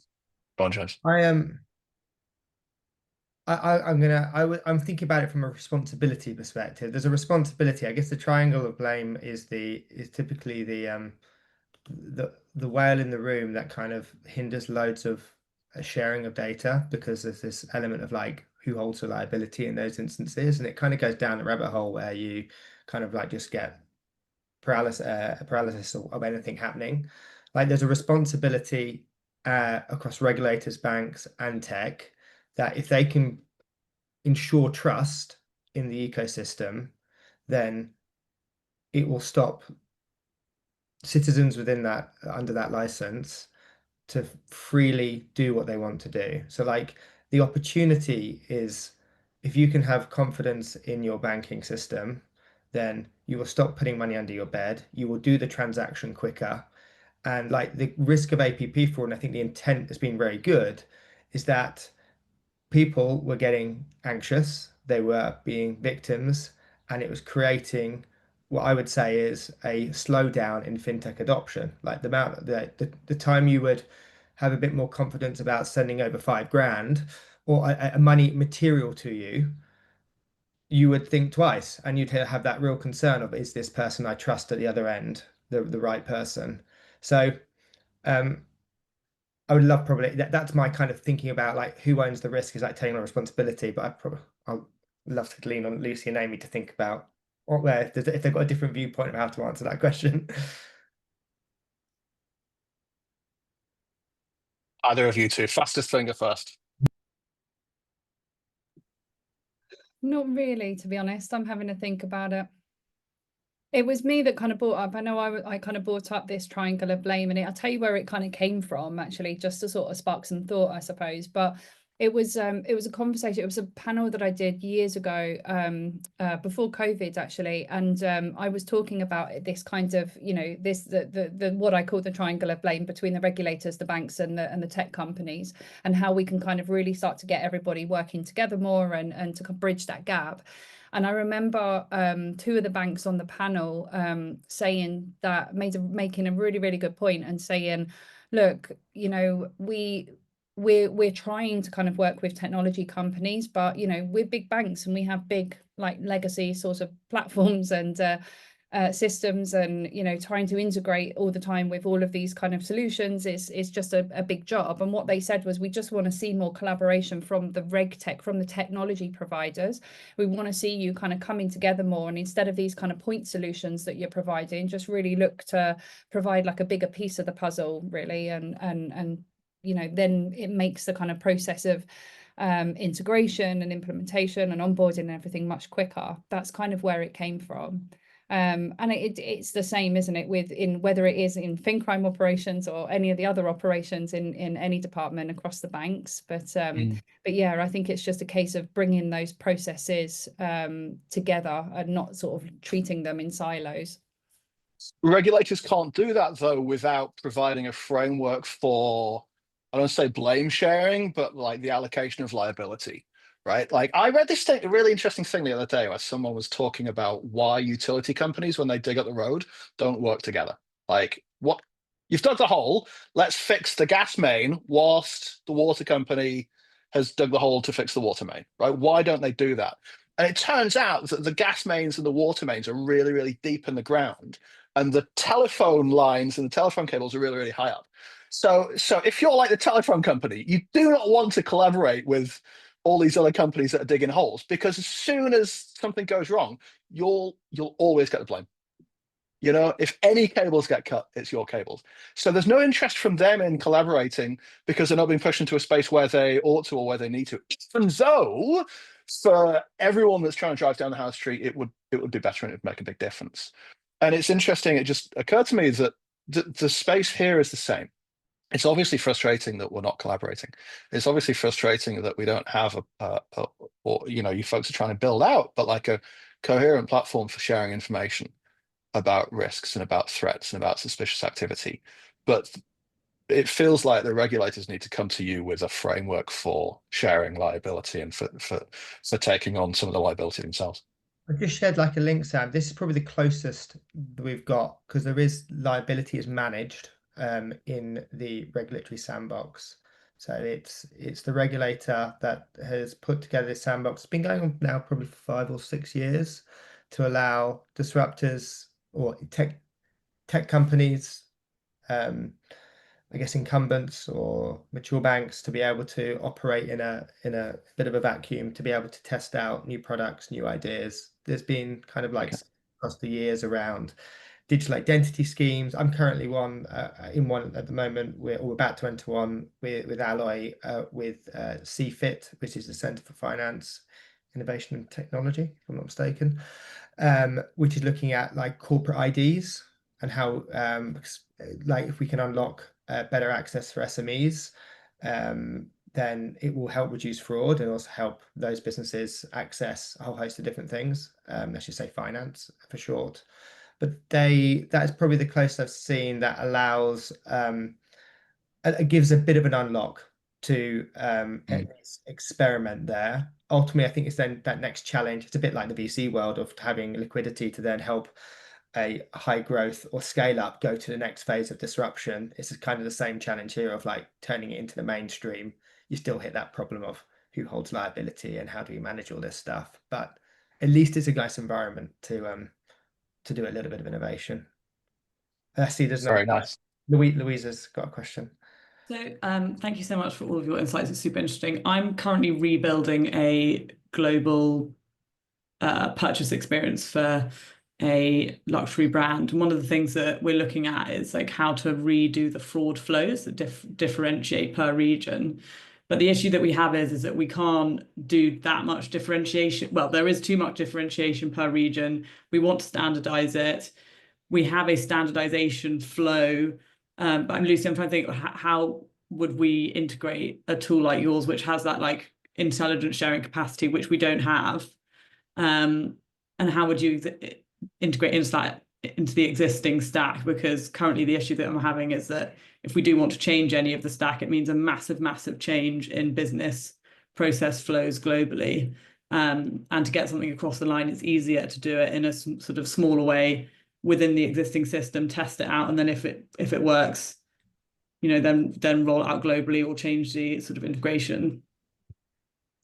Go on, James. I'm thinking about it from a responsibility perspective. There's a responsibility. I guess the triangle of blame is typically the whale in the room that kind of hinders loads of sharing of data because there's this element of like who holds the liability in those instances, and it kind of goes down the rabbit hole where you kind of like just get paralysis of anything happening. Like there's a responsibility across regulators, banks, and tech that if they can ensure trust in the ecosystem, then it will stop citizens within that under that license to freely do what they want to do. So like the opportunity is if you can have confidence in your banking system, then you will stop putting money under your bed. You will do the transaction quicker. And like the risk of APP fraud, and I think the intent has been very good, is that people were getting anxious, they were being victims, and it was creating what I would say is a slowdown in fintech adoption. Like the time you would have a bit more confidence about sending over $5,000 or a money material to you, you would think twice, and you'd have that real concern of, is this person I trust at the other end the right person? So I would love probably that's my kind of thinking about like who owns the risk is like taking on responsibility, but I'll love to lean on Lucy and Amy to think about if they've got a different viewpoint of how to answer that question. Either of you two, fastest finger first. Not really, to be honest. I'm having to think about it. It was me that kind of brought up, I know I kind of brought up this triangle of blame, and I'll tell you where it kind of came from, actually, just to sort of spark some thought, I suppose. But it was a conversation, it was a panel that I did years ago, before COVID, actually. And I was talking about this kind of, the what I call the triangle of blame between the regulators, the banks, and the tech companies, and how we can kind of really start to get everybody working together more and to bridge that gap. And I remember two of the banks on the panel saying that, making a really, really good point and saying, look, we're trying to kind of work with technology companies, but we're big banks and we have big like legacy sorts of platforms, and systems, and trying to integrate all the time with all of these kind of solutions is just a big job. And what they said was, we just want to see more collaboration from the reg tech, from the technology providers. We want to see you kind of coming together more, and instead of these kind of point solutions that you're providing, just really look to provide like a bigger piece of the puzzle, really. And then it makes the kind of process of integration and implementation and onboarding and everything much quicker. That's kind of where it came from. And it's the same, isn't it, whether it is in FinCrime operations or any of the other operations in any department across the banks. But yeah, I think it's just a case of bringing those processes together and not sort of treating them in silos. Regulators can't do that, though, without providing a framework for, I don't say blame sharing, but like the allocation of liability, right? Like, I read this thing, a really interesting thing the other day, where someone was talking about why utility companies, when they dig up the road, don't work together. Like, what? You've dug the hole, let's fix the gas main whilst the water company has dug the hole to fix the water main, right? Why don't they do that? And it turns out that the gas mains and the water mains are really, really deep in the ground, and the telephone lines and the telephone cables are really, really high up. So if you're like the telephone company, you do not want to collaborate with all these other companies that are digging holes, because as soon as something goes wrong, you'll always get the blame. If any cables get cut, it's your cables. So there's no interest from them in collaborating, because they're not being pushed into a space where they ought to or where they need to. Even though for everyone that's trying to drive down the high street, it would be better and it would make a big difference. And it's interesting, it just occurred to me that the space here is the same. It's obviously frustrating that we're not collaborating. It's obviously frustrating that we don't have you folks are trying to build out, but like a coherent platform for sharing information about risks and about threats and about suspicious activity. But it feels like the regulators need to come to you with a framework for sharing liability and for taking on some of the liability themselves. I've just shared like a link, Sam. This is probably the closest that we've got, because there is liability is managed in the regulatory sandbox. So it's the regulator that has put together this sandbox. It's been going on now probably for 5 or 6 years to allow disruptors or tech companies, I guess incumbents or mature banks, to be able to operate in a bit of a vacuum, to be able to test out new products, new ideas. There's been kind of like across the years around digital identity schemes. I'm currently in one at the moment. We're about to enter one with Alloy, with CFIT, which is the Centre for Finance, Innovation and Technology, if I'm not mistaken, which is looking at like corporate IDs and how like if we can unlock better access for SMEs, then it will help reduce fraud and also help those businesses access a whole host of different things. Let's just say finance for short. But that is probably the closest I've seen that allows, it gives a bit of an unlock to experiment there. Ultimately, I think it's then that next challenge. It's a bit like the VC world of having liquidity to then help a high growth or scale up go to the next phase of disruption. It's kind of the same challenge here of like turning it into the mainstream. You still hit that problem of who holds liability and how do we manage all this stuff, but at least it's a nice environment to do a little bit of innovation. I see there's very nice. Louisa's got a question. So thank you so much for all of your insights. It's super interesting. I'm currently rebuilding a global purchase experience for a luxury brand. And one of the things that we're looking at is like how to redo the fraud flows that differentiate per region. But the issue that we have is that we can't do that much differentiation. Well, there is too much differentiation per region. We want to standardize it. We have a standardization flow. But I'm trying to think, how would we integrate a tool like yours, which has that like intelligence sharing capacity, which we don't have? And how would you integrate into the existing stack? Because currently the issue that I'm having is that if we do want to change any of the stack, it means a massive change in business process flows globally. And to get something across the line, it's easier to do it in a sort of smaller way within the existing system, test it out, and then if it works, then roll it out globally or change the sort of integration.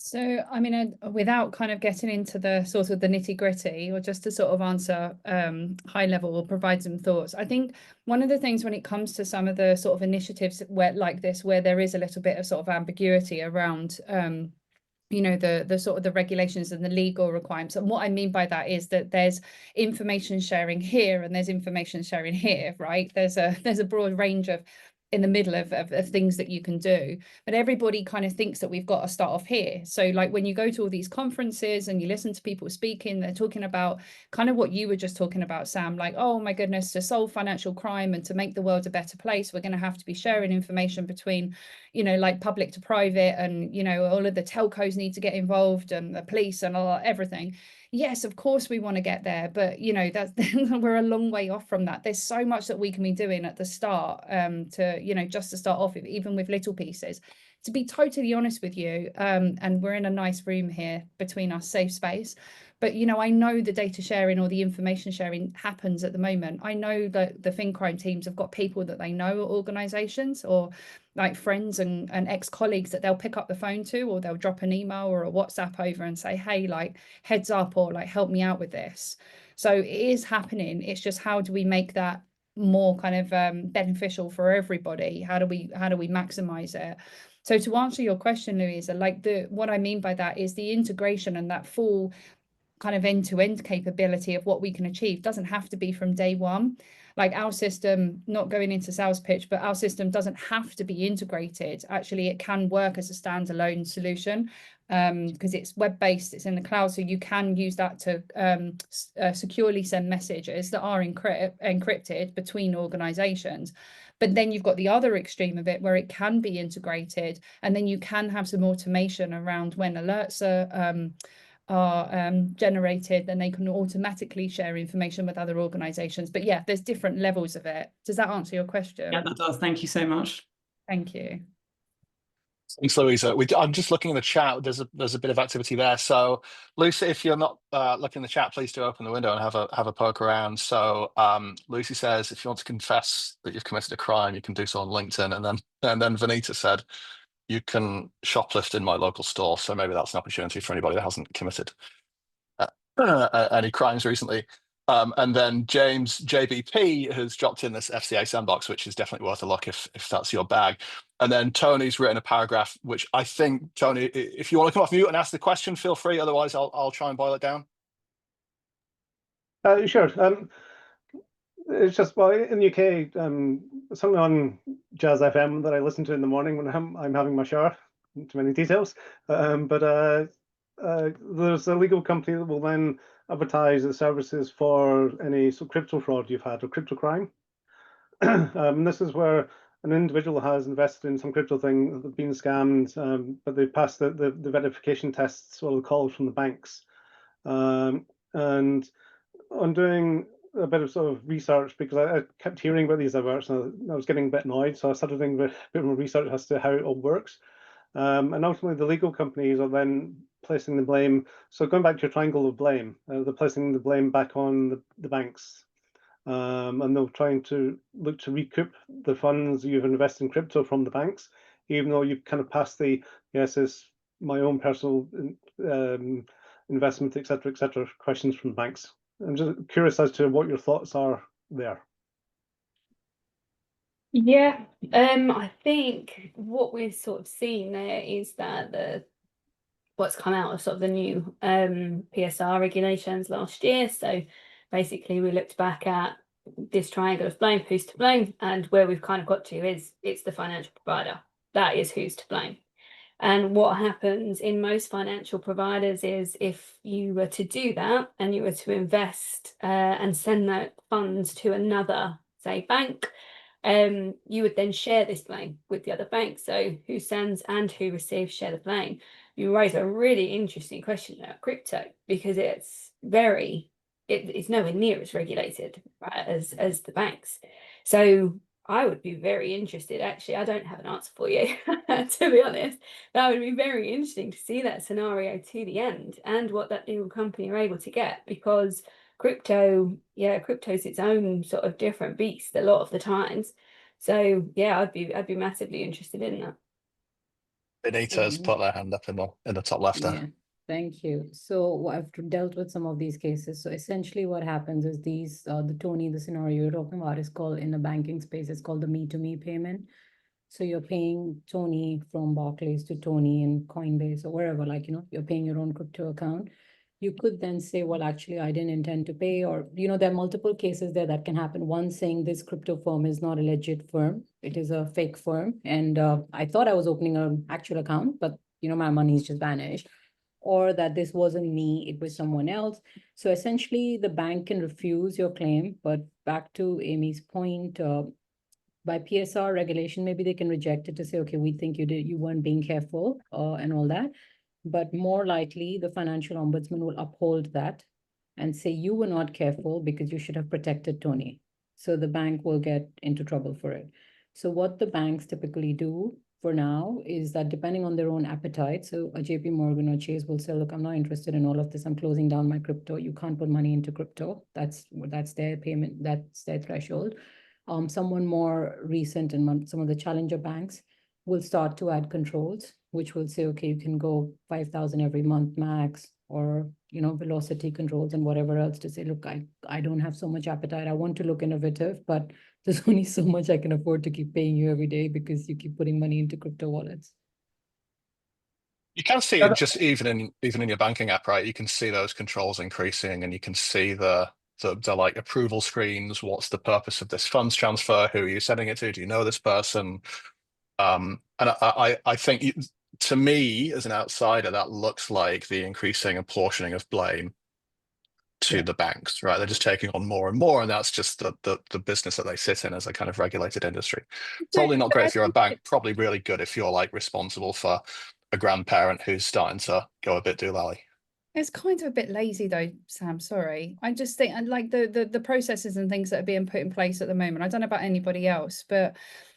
So, I mean, without kind of getting into the sort of the nitty gritty, or just to sort of answer high level or provide some thoughts, I think one of the things when it comes to some of the sort of initiatives where like this, where there is a little bit of sort of ambiguity around you know, the sort of the regulations and the legal requirements. And what I mean by that is that there's information sharing here and there's information sharing here, right? There's a broad range of in the middle of things that you can do, but everybody kind of thinks that we've got to start off here. So like when you go to all these conferences and you listen to people speaking, they're talking about kind of what you were just talking about, Sam, like, oh my goodness, to solve financial crime and to make the world a better place, we're going to have to be sharing information between, you know, like public to private, and, you know, all of the telcos need to get involved and the police and all everything. Yes, of course we want to get there, but you know, that's we're a long way off from that. There's so much that we can be doing at the start to, you know, just to start off with, even with little pieces. To be totally honest with you, and we're in a nice room here between us, safe space. But, you know, I know the data sharing or the information sharing happens at the moment. I know that the FinCrime teams have got people that they know at organisations, or like friends and ex-colleagues that they'll pick up the phone to, or they'll drop an email or a WhatsApp over and say, hey, like heads up, or like help me out with this. So it is happening. It's just, how do we make that more kind of beneficial for everybody? How do we maximize it? So to answer your question, Louisa, like what I mean by that is the integration and that full kind of end-to-end capability of what we can achieve doesn't have to be from day one. Like our system, not going into sales pitch, but our system doesn't have to be integrated. Actually, it can work as a standalone solution because it's web-based, it's in the cloud, so you can use that to securely send messages that are encrypted between organizations. But then you've got the other extreme of it where it can be integrated, and then you can have some automation around when alerts are generated, then they can automatically share information with other organizations. But yeah, there's different levels of it. Does that answer your question? Yeah, that does. Thank you so much. Thank you. Thanks, Louisa. I'm just looking in the chat. There's a bit of activity there. So, Lucy, if you're not looking in the chat, please do open the window and have a poke around. So, Lucy says, if you want to confess that you've committed a crime, you can do so on LinkedIn. And then Vanita said, you can shoplift in my local store. So maybe that's an opportunity for anybody that hasn't committed any crimes recently. And then James JBP has dropped in this FCA sandbox, which is definitely worth a look if that's your bag. And then Tony's written a paragraph, which I think, Tony, if you want to come off mute and ask the question, feel free. Otherwise, I'll try and boil it down. Sure. It's just, well, in the UK, something on Jazz FM that I listen to in the morning when I'm having my shower. Too many details. But there's a legal company that will then advertise the services for any sort of crypto fraud you've had or crypto crime. This is where an individual has invested in some crypto thing, that's been scammed, but they've passed the verification tests or the calls from the banks. And on doing a bit of sort of research, because I kept hearing about these alerts and I was getting a bit annoyed, so I started doing a bit more research as to how it all works. And ultimately, the legal companies are then placing the blame. So going back to your triangle of blame, they're placing the blame back on the banks. And they're trying to look to recoup the funds you've invested in crypto from the banks, even though you've kind of passed the, yes, it's my own personal investment, et cetera, questions from banks. I'm just curious as to what your thoughts are there. Yeah, I think what we've sort of seen there is that what's come out of sort of the new PSR regulations last year. So basically we looked back at this triangle of blame, who's to blame, and where we've kind of got to is it's the financial provider. That is who's to blame. And what happens in most financial providers is if you were to do that and you were to invest and send that funds to another, say, bank, you would then share this blame with the other bank. So who sends and who receives share the blame. You raise a really interesting question about crypto, because it's nowhere near as regulated, right, as the banks. So I would be very interested, actually, I don't have an answer for you, to be honest. That would be very interesting to see that scenario to the end and what that legal company are able to get, because crypto's its own sort of different beast a lot of the times. So yeah, I'd be massively interested in that. Benita's put their hand up in the top left there. Yeah, thank you. So I've dealt with some of these cases. So essentially what happens is these, the Tony, the scenario you're talking about is called, in the banking space, it's called the me-to-me payment. So you're paying Tony from Barclays to Tony in Coinbase or wherever, like, you're paying your own crypto account. You could then say, well, actually, I didn't intend to pay, or, there are multiple cases there that can happen. One saying this crypto firm is not a legit firm. It is a fake firm. And I thought I was opening an actual account, but, my money's just vanished. Or that this wasn't me, it was someone else. So essentially, the bank can refuse your claim. But back to Amy's point, by PSR regulation, maybe they can reject it to say, okay, we think you weren't being careful and all that. But more likely, the financial ombudsman will uphold that and say you were not careful because you should have protected Tony. So the bank will get into trouble for it. So what the banks typically do for now is that depending on their own appetite, so a JP Morgan or Chase will say, look, I'm not interested in all of this. I'm closing down my crypto. You can't put money into crypto. That's their payment. That's their threshold. Someone more recent and some of the challenger banks will start to add controls, which will say, okay, you can go 5,000 every month max, or, velocity controls and whatever else to say, look, I don't have so much appetite. I want to look innovative, but there's only so much I can afford to keep paying you every day because you keep putting money into crypto wallets. You can see it just even in your banking app, right? You can see those controls increasing, and you can see the like approval screens. What's the purpose of this funds transfer? Who are you sending it to? Do you know this person? And I think, to me as an outsider, that looks like the increasing apportioning of blame to the banks, right? They're just taking on more and more, and that's just the business that they sit in as a kind of regulated industry. Probably not great if you're a bank. Probably really good if you're like responsible for a grandparent who's starting to go a bit doolally. It's kind of a bit lazy though, Sam, sorry. I just think, and like the processes and things that are being put in place at the moment, I don't know about anybody else, but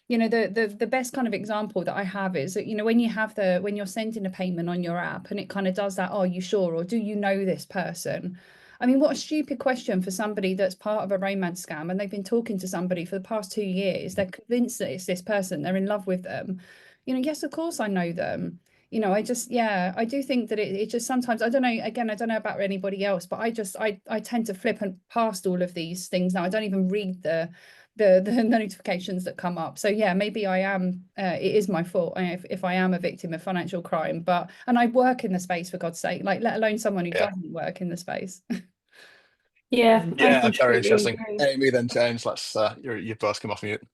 the best kind of example that I have is that, when you're sending a payment on your app and it kind of does that, are you sure, or do you know this person? I mean, what a stupid question for somebody that's part of a romance scam and they've been talking to somebody for the past 2 years. They're convinced that it's this person, they're in love with them. Yes, of course I know them. I do think that it just sometimes, I don't know, again, I don't know about anybody else, but I tend to flip past all of these things now. I don't even read the notifications that come up. So yeah, maybe I am, it is my fault if I am a victim of financial crime, and I work in the space, for God's sake, like, let alone someone who doesn't work in the space. Yeah, very interesting. Amy, then James, let's you both come off mute.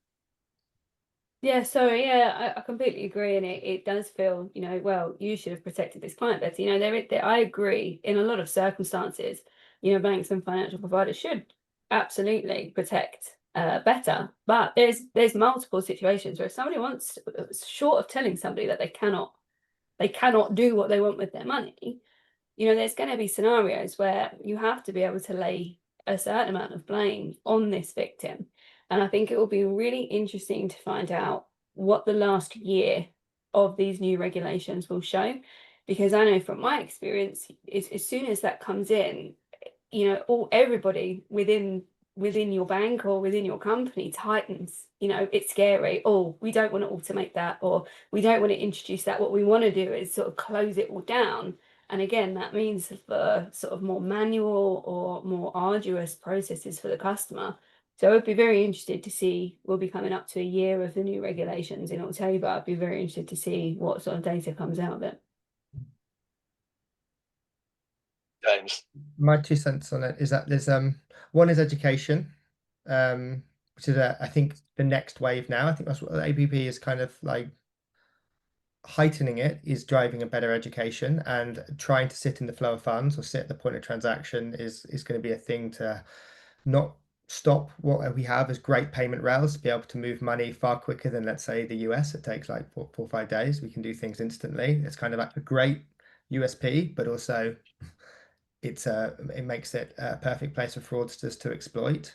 Yeah, sorry, I completely agree, and it does feel, well, you should have protected this client better. I agree, in a lot of circumstances, banks and financial providers should absolutely protect better. But there's multiple situations where if somebody wants, short of telling somebody that they cannot do what they want with their money, there's going to be scenarios where you have to be able to lay a certain amount of blame on this victim. And I think it will be really interesting to find out what the last year of these new regulations will show, because I know from my experience, as soon as that comes in, everybody within your bank or within your company tightens. It's scary. Oh, we don't want to automate that, or we don't want to introduce that. What we want to do is sort of close it all down. And again, that means for sort of more manual or more arduous processes for the customer. So I'd be very interested to see, we'll be coming up to a year of the new regulations in October. I'd be very interested to see what sort of data comes out of it. James. My 2 cents on it is that there's one is education, which is I think the next wave now. I think that's what the APP is kind of like heightening. It is driving a better education, and trying to sit in the flow of funds or sit at the point of transaction is going to be a thing to not stop what we have as great payment rails to be able to move money far quicker than, let's say, the US. It takes like 4 or 5 days. We can do things instantly. It's kind of like a great USP, but also it makes it a perfect place for fraudsters to exploit.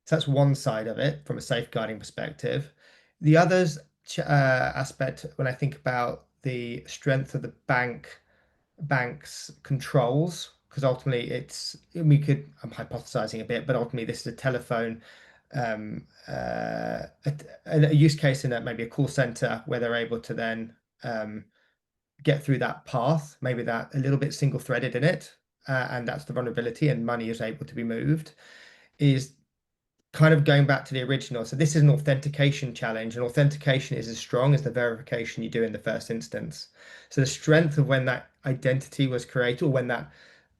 So that's one side of it from a safeguarding perspective. The other's aspect, when I think about the strength of the bank's controls, because ultimately I'm hypothesizing a bit, but ultimately this is a telephone, a use case in maybe a call center where they're able to then get through that path, maybe that a little bit single threaded in it, and that's the vulnerability, and money is able to be moved, is kind of going back to the original. So this is an authentication challenge, and authentication is as strong as the verification you do in the first instance. So the strength of when that identity was created, or when that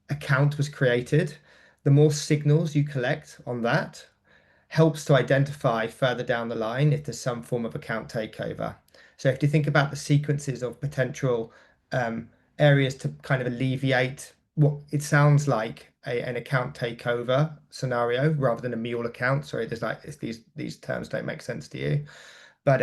account was created, the more signals you collect on that helps to identify further down the line if there's some form of account takeover. So if you think about the sequences of potential areas to kind of alleviate what it sounds like an account takeover scenario rather than a mule account. Sorry, there's like these terms don't make sense to you. But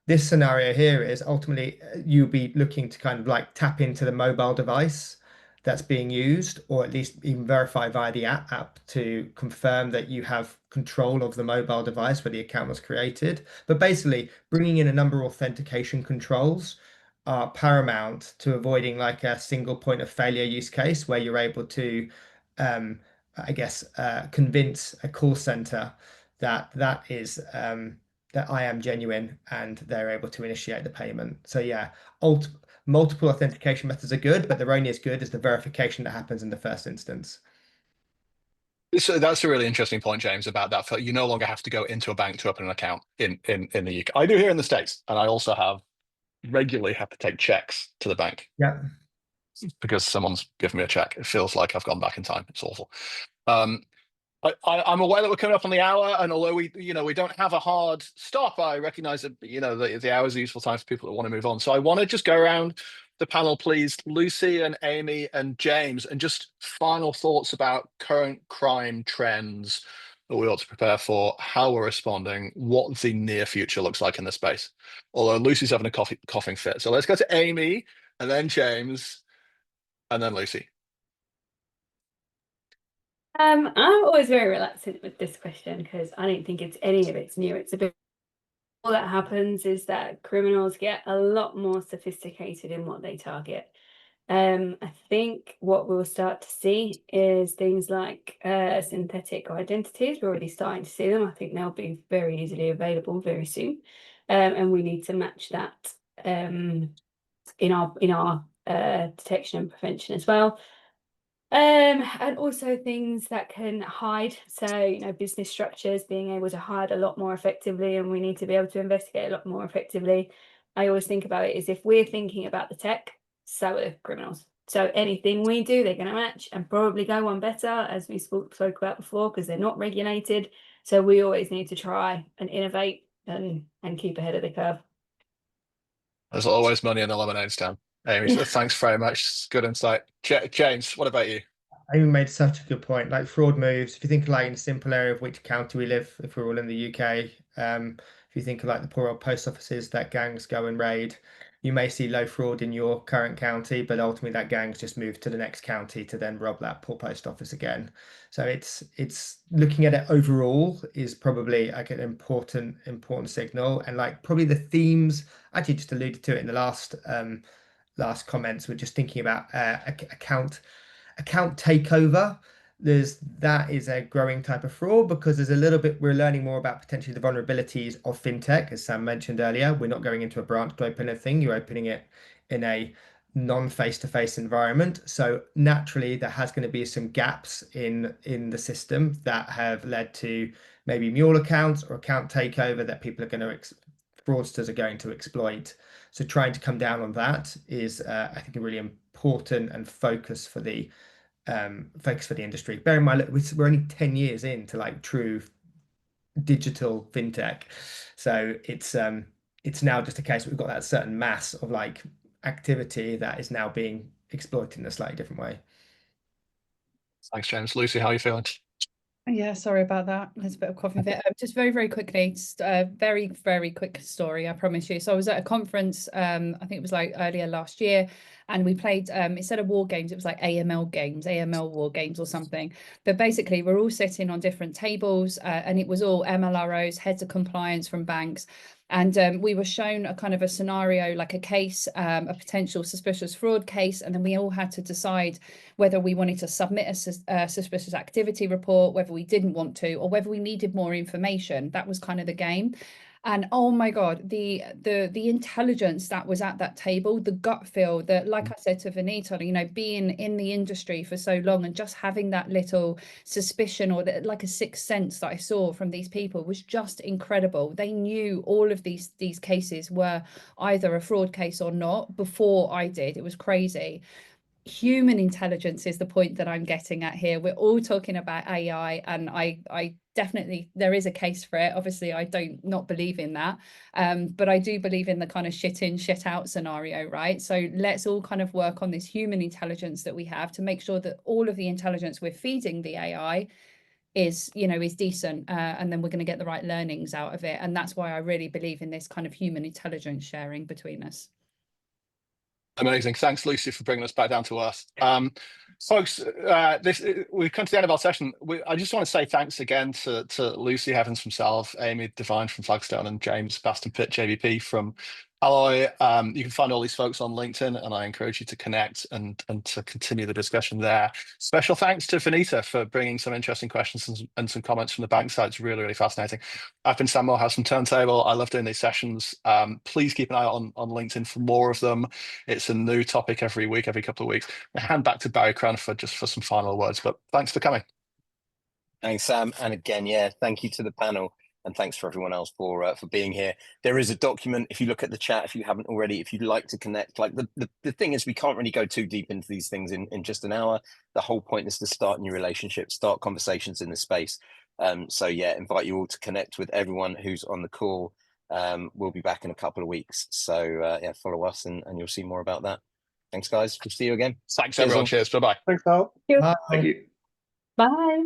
this scenario here is ultimately you'll be looking to kind of like tap into the mobile device that's being used, or at least even verify via the app to confirm that you have control of the mobile device where the account was created. But basically, bringing in a number of authentication controls are paramount to avoiding like a single point of failure use case where you're able to, I guess, convince a call center that that I am genuine and they're able to initiate the payment. So yeah, multiple authentication methods are good, but they're only as good as the verification that happens in the first instance. So that's a really interesting point, James, about that. You no longer have to go into a bank to open an account in the UK. I do here in the States, and I also regularly have to take checks to the bank. Yeah. Because someone's given me a check. It feels like I've gone back in time. It's awful. I'm aware that we're coming up on the hour, and although we don't have a hard stop, I recognize that the hour is a useful time for people that want to move on. So I want to just go around the panel, please, Lucy and Amy and James, and just final thoughts about current crime trends that we ought to prepare for, how we're responding, what the near future looks like in this space. Although Lucy's having a coughing fit, so let's go to Amy and then James and then Lucy. I'm always very reluctant with this question because I don't think any of it's new. It's a bit. All that happens is that criminals get a lot more sophisticated in what they target. I think what we'll start to see is things like synthetic identities. We're already starting to see them. I think they'll be very easily available very soon, and we need to match that in our detection and prevention as well. And also things that can hide. So, business structures being able to hide a lot more effectively, and we need to be able to investigate a lot more effectively. I always think about it as if we're thinking about the tech, so are criminals. So anything we do, they're going to match and probably go on better, as we spoke about before, because they're not regulated. So we always need to try and innovate and keep ahead of the curve. There's always money in the lemonade stand. Amy, thanks very much. Good insight. James, what about you? Amy made such a good point. Like fraud moves, if you think like in a simple area of which county we live, if we're all in the UK, if you think of like the poor old post offices that gangs go and raid, you may see low fraud in your current county, but ultimately that gang's just moved to the next county to then rob that poor post office again. So it's looking at it overall is probably like an important signal. And like probably the themes, I actually just alluded to it in the last comments, we're just thinking about account takeover. That is a growing type of fraud because there's a little bit, we're learning more about potentially the vulnerabilities of fintech. As Sam mentioned earlier, we're not going into a branch to open a thing, you're opening it in a non-face-to-face environment. So naturally there has going to be some gaps in the system that have led to maybe mule accounts or account takeover that people are going to fraudsters are going to exploit. So trying to come down on that is, I think, a really important and focus for the industry. Bear in mind, we're only 10 years into like true digital fintech, so it's now just a case we've got that certain mass of like activity that is now being exploited in a slightly different way. Thanks, James. Lucy, how are you feeling? Yeah, sorry about that. There's a bit of coughing fit. Just very, very quickly, just a very, very quick story, I promise you. So I was at a conference, I think it was like earlier last year, and we played, instead of war games, it was like AML war games or something. But basically, we're all sitting on different tables, and it was all MLROs, heads of compliance from banks. And we were shown a kind of a scenario, like a case, a potential suspicious fraud case. And then we all had to decide whether we wanted to submit a suspicious activity report, whether we didn't want to, or whether we needed more information. That was kind of the game. And oh my God, the intelligence that was at that table, the gut feel that, like I said to Vanita, you know, being in the industry for so long and just having that little suspicion or like a sixth sense that I saw from these people was just incredible. They knew all of these cases were either a fraud case or not before I did. It was crazy. Human intelligence is the point that I'm getting at here. We're all talking about AI, and I definitely, there is a case for it. Obviously, I don't not believe in that, but I do believe in the kind of shit in, shit out scenario, right? So let's all kind of work on this human intelligence that we have to make sure that all of the intelligence we're feeding the AI is, you know, is decent, and then we're going to get the right learnings out of it. And that's why I really believe in this kind of human intelligence sharing between us. Amazing. Thanks, Lucy, for bringing us back down to earth. Folks, we've come to the end of our session. I just want to say thanks again to Lucy Heavens from Salv, Amy Devine from Flagstone, and James Baston Pitt, JVP from Alloy. You can find all these folks on LinkedIn, and I encourage you to connect and to continue the discussion there. Special thanks to Vanita for bringing some interesting questions and some comments from the bank side. It's really, really fascinating. I've been Sam Morehouse from Turntable. I love doing these sessions. Please keep an eye on LinkedIn for more of them. It's a new topic every week, every couple of weeks. I'll hand back to Barry Cranford just for some final words, but thanks for coming. Thanks, Sam. And again, yeah, thank you to the panel. And thanks for everyone else for being here. There is a document, if you look at the chat, if you haven't already, if you'd like to connect, like the thing is, we can't really go too deep into these things in just an hour. The whole point is to start new relationships, start conversations in the space. So yeah, invite you all to connect with everyone who's on the call. We'll be back in a couple of weeks. So yeah, follow us and you'll see more about that. Thanks, guys. We'll see you again. Thanks, everyone. Cheers. Bye-bye. Thanks, Al. Thank you. Bye. Thank you. Bye.